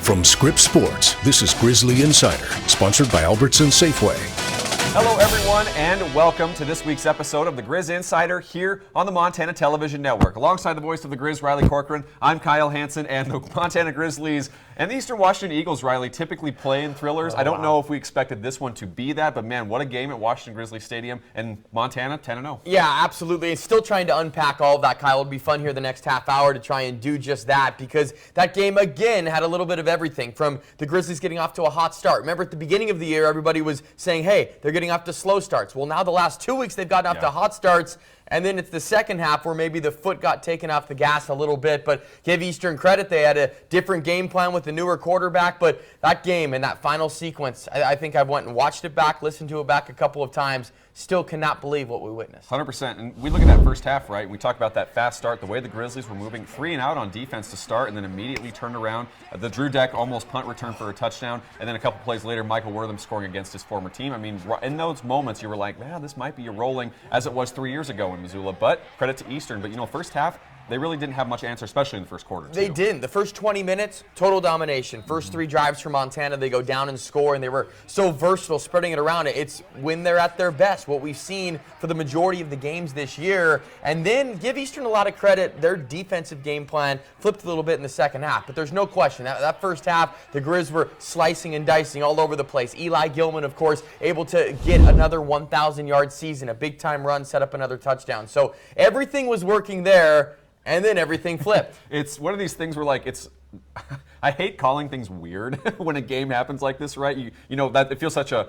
From Scripps Sports, this is Grizzly Insider, sponsored by Albertson Safeway. Hello, everyone, and welcome to this week's episode of the Griz Insider here on the Montana Television Network. Alongside the voice of the Griz, Riley Corcoran, I'm Kyle Hansen, and the Montana Grizzlies and the Eastern Washington Eagles, Riley, typically play in thrillers. I don't know if we expected this one to be that, but man, what a game at Washington Grizzly Stadium, and Montana 10-0. Yeah, absolutely. It's still trying to unpack all of that, Kyle. It'll be fun here the next half hour to try and do just that, because that game, again, had a little bit of everything, from the Grizzlies getting off to a hot start. Remember, at the beginning of the year, everybody was saying, hey, they're getting off to slow starts. Well, now the last 2 weeks, they've gotten off to hot starts. And then it's the second half where maybe the foot got taken off the gas a little bit. But give Eastern credit, they had a different game plan with the newer quarterback. But that game and that final sequence, I think I went and watched it back, listened to it back a couple of times. Still cannot believe what we witnessed. 100%. And we look at that first half, right? We talk about that fast start, the way the Grizzlies were moving 3 and out on defense to start and then immediately turned around. The Drew Deck almost punt return for a touchdown. And then a couple plays later, Michael Wortham scoring against his former team. I mean, in those moments, you were like, man, this might be a rolling as it was 3 years ago in Missoula. But credit to Eastern. But, you know, first half, they really didn't have much answer, especially in the first quarter. They didn't. The first 20 minutes, total domination. First 3 drives for Montana, they go down and score, and they were so versatile, spreading it around. It's when they're at their best, what we've seen for the majority of the games this year. And then give Eastern a lot of credit. Their defensive game plan flipped a little bit in the second half. But there's no question. That first half, the Grizz were slicing and dicing all over the place. Eli Gilman, of course, able to get another 1,000-yard season, a big-time run, set up another touchdown. So everything was working there. And then everything flipped. It's one of these things where, like, I hate calling things weird when a game happens like this, right? You know that it feels such a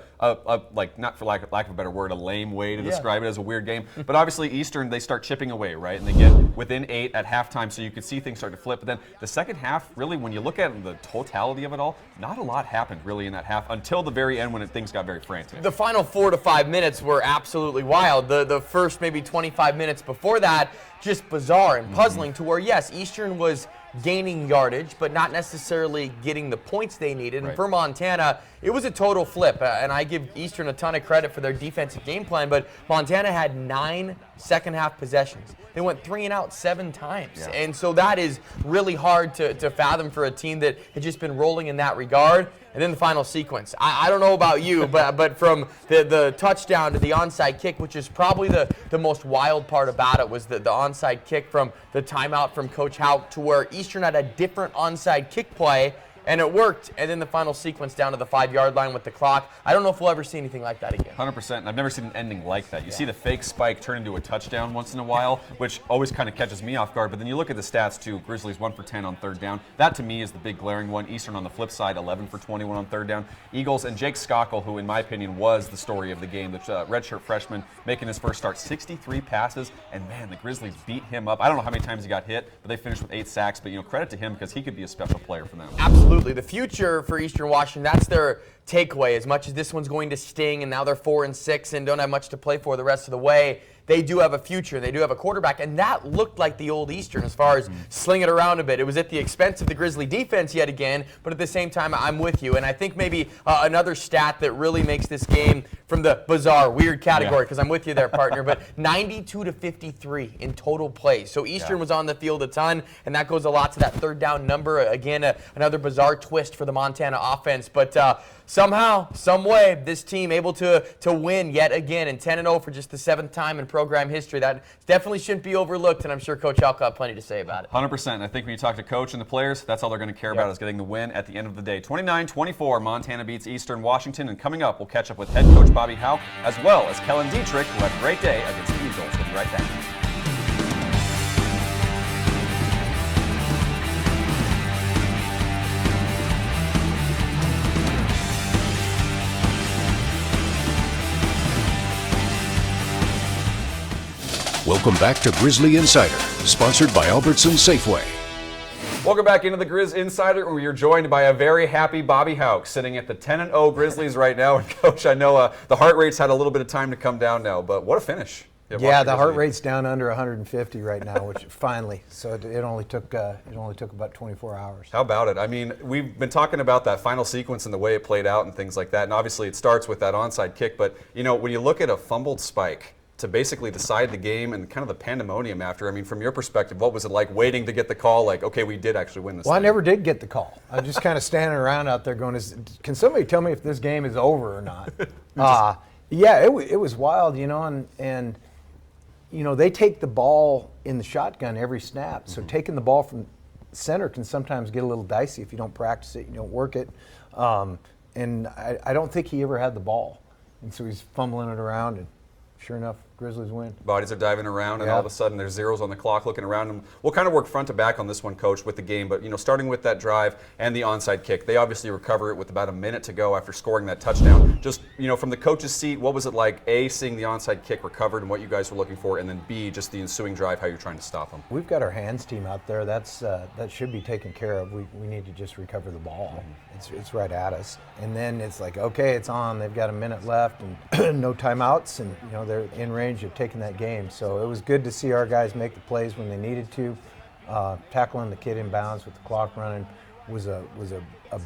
like, not for lack of a better word, a lame way to describe it as a weird game. But obviously Eastern, they start chipping away, right? And they get within 8 at halftime, so you could see things start to flip. But then the second half, really, when you look at the totality of it all, not a lot happened really in that half until the very end when things got very frantic. The final 4 to 5 minutes were absolutely wild. The first maybe 25 minutes before that, just bizarre and puzzling to where, yes, Eastern was gaining yardage, but not necessarily getting the points they needed. And for Montana, it was a total flip. And I give Eastern a ton of credit for their defensive game plan, but Montana had 9 second-half possessions. They went 3 and out 7 times. Yeah. And so that is really hard to fathom for a team that had just been rolling in that regard. And then the final sequence. I don't know about you, but from the touchdown to the onside kick, which is probably the most wild part about it, was the onside kick from the timeout from Coach Hauck, to where Eastern had a different onside kick play, and it worked. And then the final sequence down to the 5-yard line with the clock. I don't know if we'll ever see anything like that again. 100%. And I've never seen an ending like that. You see the fake spike turn into a touchdown once in a while, which always kind of catches me off guard. But then you look at the stats, too. Grizzlies 1 for 10 on third down. That, to me, is the big glaring one. Eastern on the flip side, 11 for 21 on third down. Eagles and Jake Skockle, who, in my opinion, was the story of the game, the redshirt freshman, making his first start, 63 passes. And, man, the Grizzlies beat him up. I don't know how many times he got hit, but they finished with 8 sacks. But, you know, credit to him, because he could be a special player for them. Absolutely. The future for Eastern Washington, that's their takeaway. As much as this one's going to sting, and now they're 4-6 and don't have much to play for the rest of the way, they do have a future. They do have a quarterback, and that looked like the old Eastern as far as sling it around a bit. It was at the expense of the Grizzly defense yet again, but at the same time, I'm with you. And I think maybe another stat that really makes this game from the bizarre, weird category, because I'm with you there, partner, but 92-53 in total plays. So Eastern was on the field a ton, and that goes a lot to that third down number. Again, another bizarre twist for the Montana offense, but somehow, some way, this team able to win yet again, and 10-0 for just the 7th time in program history. That definitely shouldn't be overlooked, and I'm sure Coach Hauck had plenty to say about it. 100%. I think when you talk to Coach and the players, that's all they're going to care about, is getting the win at the end of the day. 29-24, Montana beats Eastern Washington, and coming up, we'll catch up with head coach Bobby Hauck, as well as Kellen Dietrich, who had a great day against the Eagles. We'll be right back. Welcome back to Grizzly Insider, sponsored by Albertson Safeway. Welcome back into the Griz Insider, where you're joined by a very happy Bobby Hauck, sitting at the 10-0 Grizzlies right now. And Coach, I know the heart rate's had a little bit of time to come down now, but what a finish. Yeah, the heart rate's down under 150 right now, which finally. So it only took about 24 hours. How about it? I mean, we've been talking about that final sequence and the way it played out and things like that. And obviously, it starts with that onside kick. But you know, when you look at a fumbled spike to basically decide the game and kind of the pandemonium after. I mean, from your perspective, what was it like waiting to get the call? Like, okay, we did actually win this. Well, thing. I never did get the call. I was just kind of standing around out there going, can somebody tell me if this game is over or not? Yeah, it was wild, you know, and you know, they take the ball in the shotgun every snap. So taking the ball from center can sometimes get a little dicey if you don't practice it, you don't work it. And I don't think he ever had the ball. And so he's fumbling it around, and sure enough, Grizzlies win. Bodies are diving around, and all of a sudden there's zeros on the clock looking around. And we'll kind of work front to back on this one, Coach, with the game. But, you know, starting with that drive and the onside kick, they obviously recover it with about a minute to go after scoring that touchdown. Just, you know, from the coach's seat, what was it like, A, seeing the onside kick recovered and what you guys were looking for, and then B, just the ensuing drive, how you're trying to stop them? We've got our hands team out there. That should be taken care of. We need to just recover the ball. It's right at us. And then it's like, okay, it's on. They've got a minute left and no timeouts, and, you know, they're in range of taking that game. So it was good to see our guys make the plays when they needed to. Tackling the kid in bounds with the clock running was a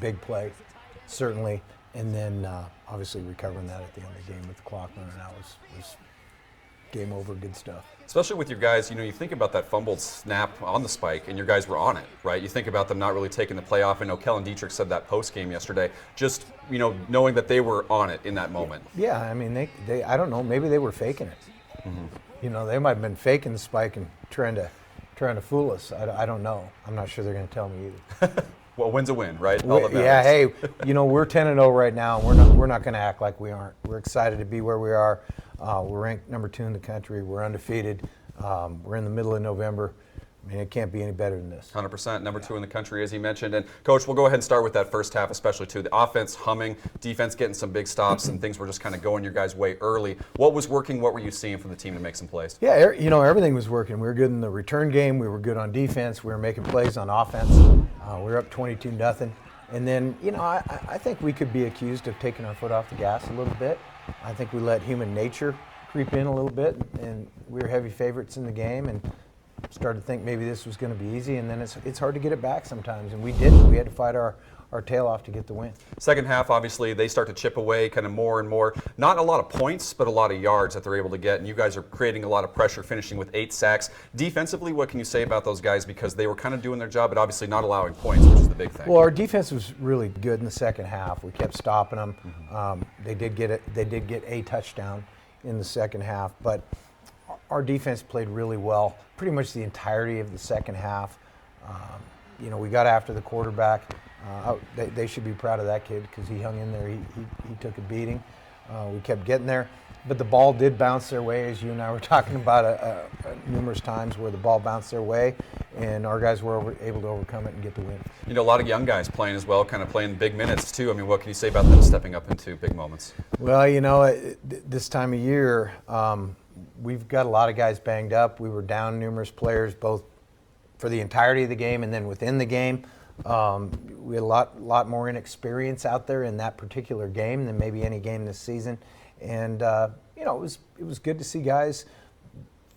big play, certainly. And then obviously recovering that at the end of the game with the clock running out was game over, good stuff. Especially with your guys, you know, you think about that fumbled snap on the spike, and your guys were on it, right? You think about them not really taking the play off. I know Kellen Dietrich said that post-game yesterday, just, you know, knowing that they were on it in that moment. Yeah, I mean, they I don't know, maybe they were faking it. You know, they might have been faking the spike and trying to fool us. I don't know. I'm not sure they're going to tell me either. Well, win's a win, right? Yeah, hey, you know, we're 10-0 right now, and we're not going to act like we aren't. We're excited to be where we are. We're ranked number 2 in the country. We're undefeated. We're in the middle of November. I mean, it can't be any better than this. 100%, number 2 in the country, as he mentioned. And, Coach, we'll go ahead and start with that first half, especially, too. The offense humming, defense getting some big stops, and things were just kind of going your guys' way early. What was working? What were you seeing from the team to make some plays? Yeah, you know, everything was working. We were good in the return game. We were good on defense. We were making plays on offense. We were up 22-0. And then, you know, I think we could be accused of taking our foot off the gas a little bit. I think we let human nature creep in a little bit, and we were heavy favorites in the game, and started to think maybe this was going to be easy, and then it's hard to get it back sometimes, and we didn't. We had to fight our tail off to get the win. Second half, obviously, they start to chip away kind of more and more. Not a lot of points, but a lot of yards that they're able to get, and you guys are creating a lot of pressure, finishing with 8 sacks. Defensively, what can you say about those guys? Because they were kind of doing their job, but obviously not allowing points, which is the big thing. Well, our defense was really good in the second half. We kept stopping them. They did get a touchdown in the second half, but our defense played really well pretty much the entirety of the second half. You know, we got after the quarterback. They should be proud of that kid because he hung in there. He took a beating. We kept getting there. But the ball did bounce their way, as you and I were talking about numerous times, where the ball bounced their way, and our guys were able to overcome it and get the win. You know, a lot of young guys playing as well, kind of playing big minutes too. I mean, what can you say about them stepping up into big moments? Well, you know, this time of year, we've got a lot of guys banged up. We were down numerous players, both for the entirety of the game and then within the game. We had a lot more inexperience out there in that particular game than maybe any game this season. And, you know, it was good to see guys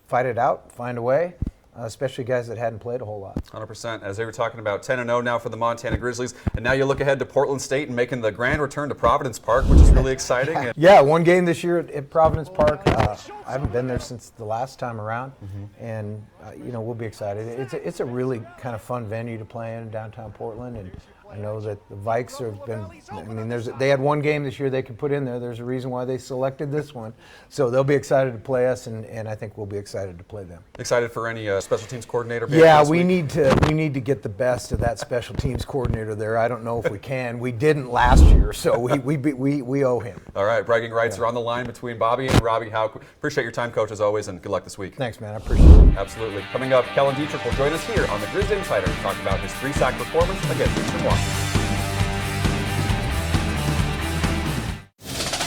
fight it out, find a way, especially guys that hadn't played a whole lot. 100%. As they were talking about, 10-0 now for the Montana Grizzlies, and now you look ahead to Portland State and making the grand return to Providence Park, which is really exciting. Yeah, one game this year at Providence Park. I haven't been there since the last time around, and you know, we'll be excited. It's a really kind of fun venue to play in downtown Portland, and I know that the Vikes have been. I mean, they had one game this year they could put in there. There's a reason why they selected this one, so they'll be excited to play us, and I think we'll be excited to play them. Excited for any special teams coordinator? Yeah, we need to get the best of that special teams coordinator there. I don't know if we can. We didn't last year, so we owe him. All right, bragging rights are on the line between Bobby and Bobby Hauck. Appreciate your time, Coach, as always, and good luck this week. Thanks, man. I appreciate it. Absolutely. Coming up, Kellen Dietrich will join us here on the Griz Insider to talk about his 3-sack performance against Eastern Washington.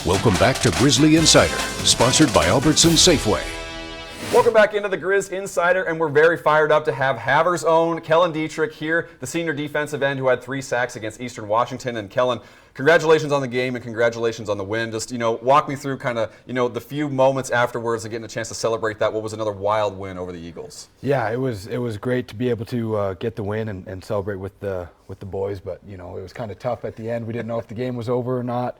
Welcome back to Grizzly Insider, sponsored by Albertson Safeway. Welcome back into the Griz Insider, and we're very fired up to have Havre's own Kellen Dietrich here, the senior defensive end who had 3 sacks against Eastern Washington. And Kellen, congratulations on the game and congratulations on the win. Just, you know, walk me through kind of, you know, the few moments afterwards and getting a chance to celebrate that. What was another wild win over the Eagles? Yeah, it was great to be able to get the win and celebrate with the boys. But, you know, it was kind of tough at the end. We didn't know if the game was over or not.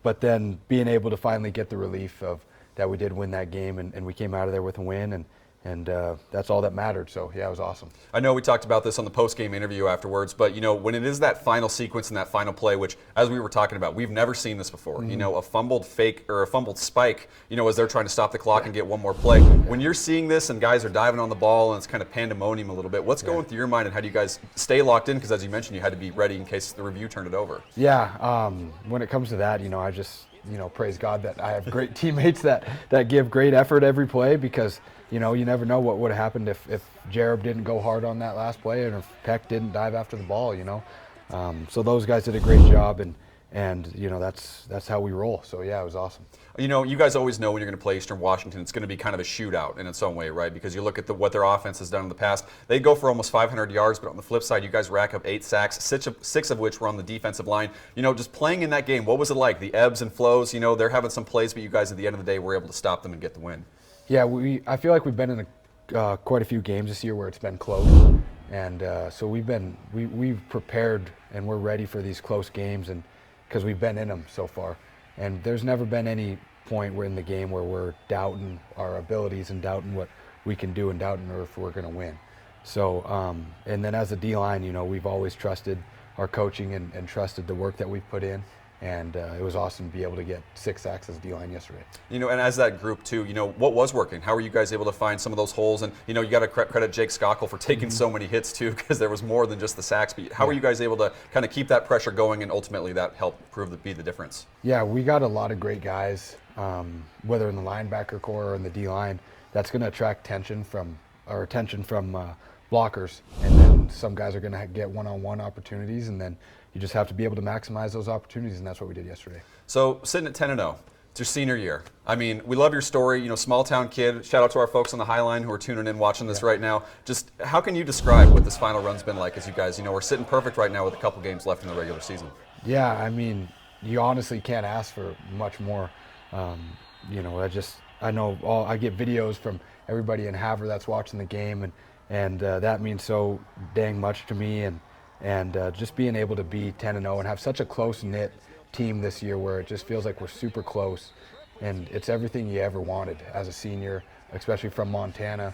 But then being able to finally get the relief of that we did win that game, and we came out of there with a win, and that's all that mattered. So yeah, it was awesome. I know we talked about this on the post-game interview afterwards, but when it is that final sequence and that final play, which as we were talking about, we've never seen this before. A fumbled fake or a fumbled spike, as they're trying to stop the clock and get one more play. When you're seeing this and guys are diving on the ball and it's kind of pandemonium a little bit, what's going through your mind and how do you guys stay locked in? Because as you mentioned, you had to be ready in case the review turned it over. Yeah, when it comes to that, I just praise God that I have great teammates that give great effort every play, because you never know what would have happened if Jarob didn't go hard on that last play and if Peck didn't dive after the ball, So those guys did a great job, and that's how we roll. So yeah, it was awesome. You guys always know when you're going to play Eastern Washington, it's going to be kind of a shootout in its own way, right? Because you look at what their offense has done in the past. They go for almost 500 yards, but on the flip side, you guys rack up 8 sacks, six of which were on the defensive line. Just playing in that game, what was it like? The ebbs and flows, they're having some plays, but you guys at the end of the day were able to stop them and get the win. Yeah, I feel like we've been in quite a few games this year where it's been close, and so we've prepared and we're ready for these close games, and because we've been in them so far, and there's never been any point where in the game where we're doubting our abilities and doubting what we can do and doubting if we're going to win. So and then as a D-line, we've always trusted our coaching and trusted the work that we've put in. And it was awesome to be able to get 6 sacks as D-line yesterday. And as that group too, what was working? How were you guys able to find some of those holes? And you got to credit Jake Skokel for taking so many hits too, because there was more than just the sacks. But how were you guys able to kind of keep that pressure going, and ultimately that helped prove to be the difference? Yeah, we got a lot of great guys, whether in the linebacker core or in the D-line. That's going to attract attention from blockers, and then some guys are going to get one-on-one opportunities, and then you just have to be able to maximize those opportunities, and that's what we did yesterday. So sitting at 10-0, it's your senior year. I mean, we love your story. Small town kid. Shout out to our folks on the Highline who are tuning in, watching this right now. Just how can you describe what this final run's been like as you guys? We're sitting perfect right now with a couple games left in the regular season. Yeah, I mean, you honestly can't ask for much more. I get videos from everybody in Havre that's watching the game, and that means so dang much to me, and just being able to be 10-0 and have such a close-knit team this year where it just feels like we're super close, and it's everything you ever wanted as a senior, especially from Montana,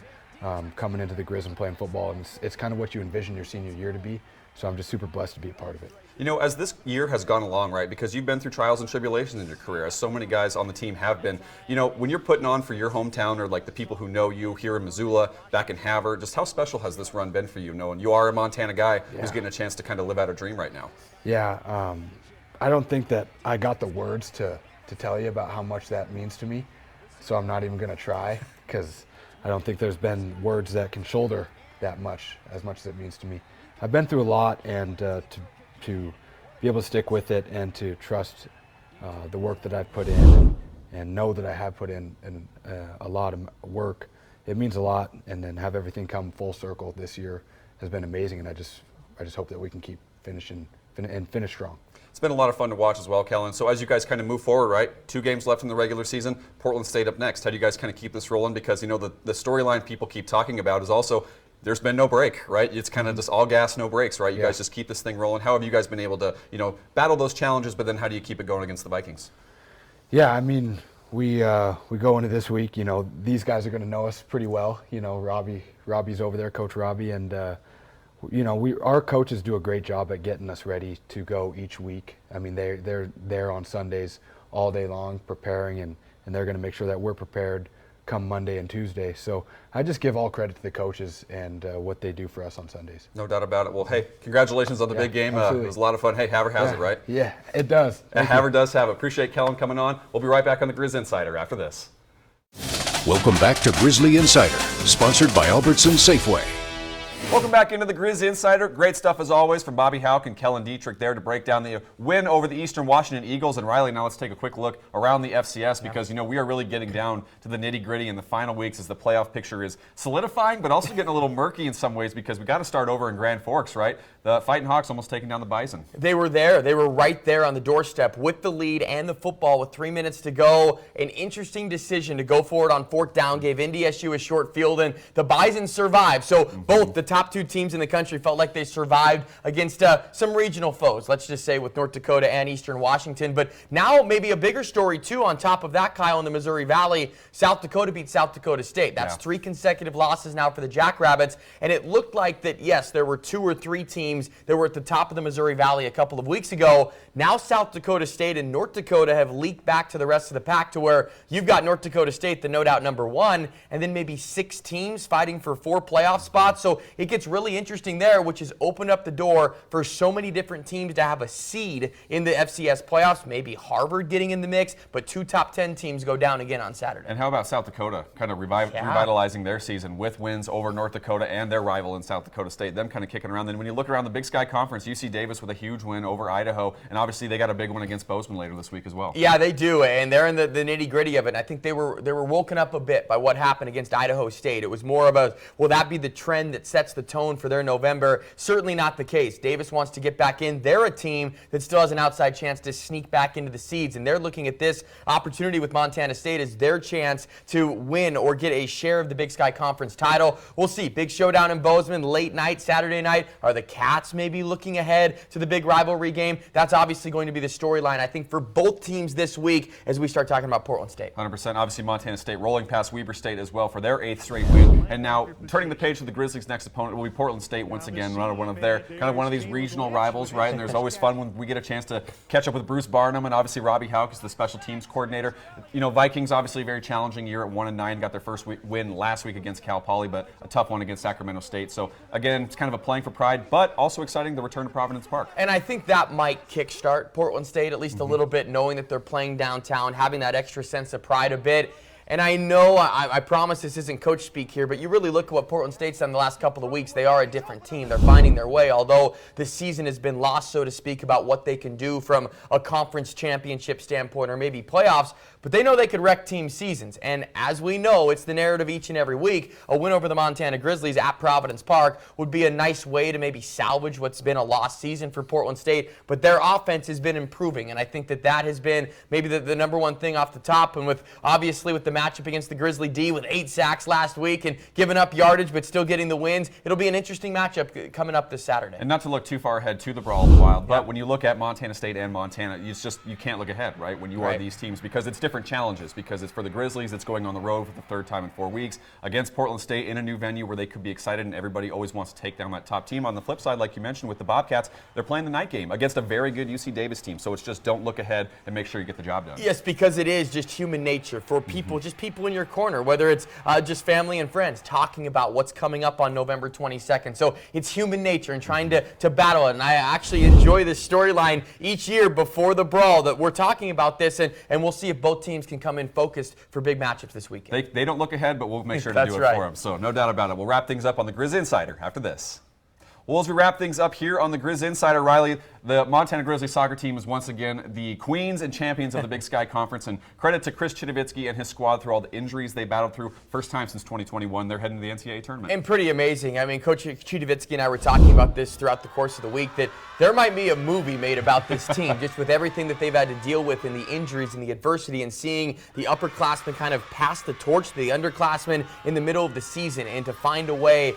coming into the Griz and playing football, and it's kind of what you envision your senior year to be. So I'm just super blessed to be a part of it. As this year has gone along, right, because you've been through trials and tribulations in your career, as so many guys on the team have been, when you're putting on for your hometown or like the people who know you here in Missoula, back in Havre, just how special has this run been for you, knowing you are a Montana guy who's getting a chance to kind of live out a dream right now? Yeah, I don't think that I got the words to tell you about how much that means to me, so I'm not even going to try, because I don't think there's been words that can shoulder that much as it means to me. I've been through a lot, and to be able to stick with it and to trust the work that I've put in and know that I have put in a lot of work, it means a lot. And then have everything come full circle this year has been amazing, and I just hope that we can keep finishing and finish strong. It's been a lot of fun to watch as well, Kellen. So as you guys kind of move forward, right, 2 games left in the regular season, Portland State up next. How do you guys kind of keep this rolling? Because the storyline people keep talking about is also there's been no break, right? It's kind of just all gas, no brakes, right? You guys just keep this thing rolling. How have you guys been able to, battle those challenges, but then how do you keep it going against the Vikings? Yeah, I mean, we go into this week, these guys are going to know us pretty well. Robbie's over there, Coach Robbie, and our coaches do a great job at getting us ready to go each week. I mean, they're there on Sundays all day long preparing, and they're going to make sure that we're prepared come Monday and Tuesday. So I just give all credit to the coaches and what they do for us on Sundays. No doubt about it. Well, hey, congratulations on the big game. It was a lot of fun. Hey, Havre has it, right? Yeah, it does. Havre does have it. Appreciate Kellen coming on. We'll be right back on the Griz Insider after this. Welcome back to Grizzly Insider, sponsored by Albertson Safeway. Welcome back into the Griz Insider. Great stuff as always from Bobby Hauck and Kellen Dietrich there to break down the win over the Eastern Washington Eagles. And Riley, now let's take a quick look around the FCS because, we are really getting down to the nitty-gritty in the final weeks as the playoff picture is solidifying, but also getting a little murky in some ways because we got to start over in Grand Forks, right? The Fighting Hawks almost taking down the Bison. They were there. They were right there on the doorstep with the lead and the football with 3 minutes to go. An interesting decision to go for it on 4th down, gave NDSU a short field, and the Bison survived. So both the top 2 teams in the country felt like they survived against some regional foes, let's just say with North Dakota and Eastern Washington. But now maybe a bigger story, too, on top of that, Kyle, in the Missouri Valley. South Dakota beat South Dakota State. That's 3 consecutive losses now for the Jackrabbits. And it looked like that, yes, there were 2 or 3 teams that were at the top of the Missouri Valley a couple of weeks ago. Now South Dakota State and North Dakota have leaked back to the rest of the pack to where you've got North Dakota State, the no doubt #1, and then maybe 6 teams fighting for 4 playoff spots. So it gets really interesting there, which has opened up the door for so many different teams to have a seed in the FCS playoffs. Maybe Harvard getting in the mix, but 2 top 10 teams go down again on Saturday. And how about South Dakota kind of revitalizing their season with wins over North Dakota and their rival in South Dakota State, them kind of kicking around. Then when you look around the Big Sky Conference, UC Davis with a huge win over Idaho, and obviously they got a big one against Bozeman later this week as well. Yeah, they do, and they're in the nitty-gritty of it. And I think they were woken up a bit by what happened against Idaho State. It was more of a, will that be the trend that sets the tone for their November? Certainly not the case. Davis wants to get back in. They're a team that still has an outside chance to sneak back into the seeds, and they're looking at this opportunity with Montana State as their chance to win or get a share of the Big Sky Conference title. We'll see. Big showdown in Bozeman, late night, Saturday night. Are the Cats maybe looking ahead to the big rivalry game? That's obviously going to be the storyline, I think, for both teams this week as we start talking about Portland State. 100%. Obviously, Montana State rolling past Weber State as well for their 8th straight win. And now turning the page to the Grizzlies' next opponent will be Portland State once again. One of these regional rivals, right? And there's always fun when we get a chance to catch up with Bruce Barnum and obviously Bobby Hauck is the special teams coordinator. You know, Vikings obviously a very challenging year at 1-9. Got their first win last week against Cal Poly, but a tough one against Sacramento State. So again, it's kind of a playing for pride, but also exciting the return to Providence Park. And I think that might kickstart Portland State at least a little bit, knowing that they're playing downtown, having that extra sense of pride a bit. And I know, I promise this isn't coach speak here, but you really look at what Portland State's done the last couple of weeks. They are a different team. They're finding their way, although the season has been lost, so to speak, about what they can do from a conference championship standpoint or maybe playoffs. But they know they could wreck team seasons. And as we know, it's the narrative each and every week. A win over the Montana Grizzlies at Providence Park would be a nice way to maybe salvage what's been a lost season for Portland State. But their offense has been improving, and I think that has been maybe the #1 thing off the top. And with obviously with the matchup against the Grizzly D with 8 sacks last week and giving up yardage but still getting the wins, it'll be an interesting matchup coming up this Saturday. And not to look too far ahead to the Brawl of the Wild, but when you look at Montana State and Montana, you can't look ahead, right, when you are these teams, because it's different challenges. Because it's for the Grizzlies, it's going on the road for the 3rd time in 4 weeks against Portland State in a new venue where they could be excited and everybody always wants to take down that top team. On the flip side, like you mentioned with the Bobcats, they're playing the night game against a very good UC Davis team. So it's just don't look ahead and make sure you get the job done. Yes, because it is just human nature for people, just people in your corner, whether it's just family and friends, talking about what's coming up on November 22nd. So it's human nature and trying to battle it. And I actually enjoy this storyline each year before the Brawl that we're talking about this, and we'll see if both teams can come in focused for big matchups this weekend. They don't look ahead, but we'll make sure to do it for them. So no doubt about it. We'll wrap things up on the Griz Insider after this. Well, as we wrap things up here on the Griz Insider, Riley, the Montana Grizzly soccer team is once again the queens and champions of the Big Sky Conference, and credit to Chris Chidovitsky and his squad through all the injuries they battled through. First time since 2021, they're heading to the NCAA tournament. And pretty amazing. I mean, Coach Chidovitsky and I were talking about this throughout the course of the week, that there might be a movie made about this team, just with everything that they've had to deal with in the injuries and the adversity, and seeing the upperclassmen kind of pass the torch to the underclassmen in the middle of the season, and to find a way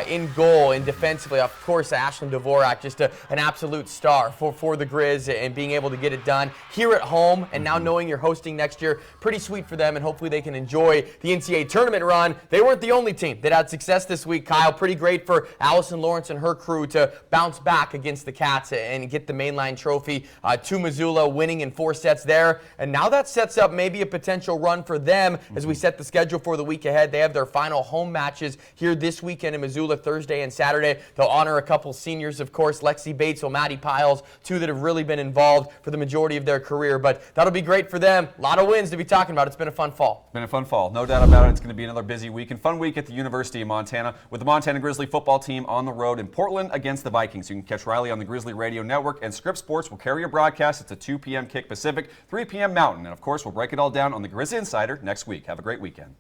in goal and defensively. Of course, Ashlyn Dvorak, just an absolute star for the Griz, and being able to get it done here at home, and now knowing you're hosting next year, pretty sweet for them, and hopefully they can enjoy the NCAA tournament run. They weren't the only team that had success this week, Kyle. Pretty great for Allison Lawrence and her crew to bounce back against the Cats and get the mainline trophy to Missoula, winning in 4 sets there. And now that sets up maybe a potential run for them as we set the schedule for the week ahead. They have their final home matches here this weekend in Missoula, Thursday and Saturday. They'll honor a couple seniors, of course, Lexi Bates, Maddie Piles, 2 that have really been involved for the majority of their career. But that'll be great for them. A lot of wins to be talking about. It's been a fun fall. It's been a fun fall. No doubt about it. It's going to be another busy week and fun week at the University of Montana with the Montana Grizzly football team on the road in Portland against the Vikings. You can catch Riley on the Grizzly Radio Network, and Scripps Sports will carry a broadcast. It's a 2 p.m. kick Pacific, 3 p.m. Mountain. And, of course, we'll break it all down on the Griz Insider next week. Have a great weekend.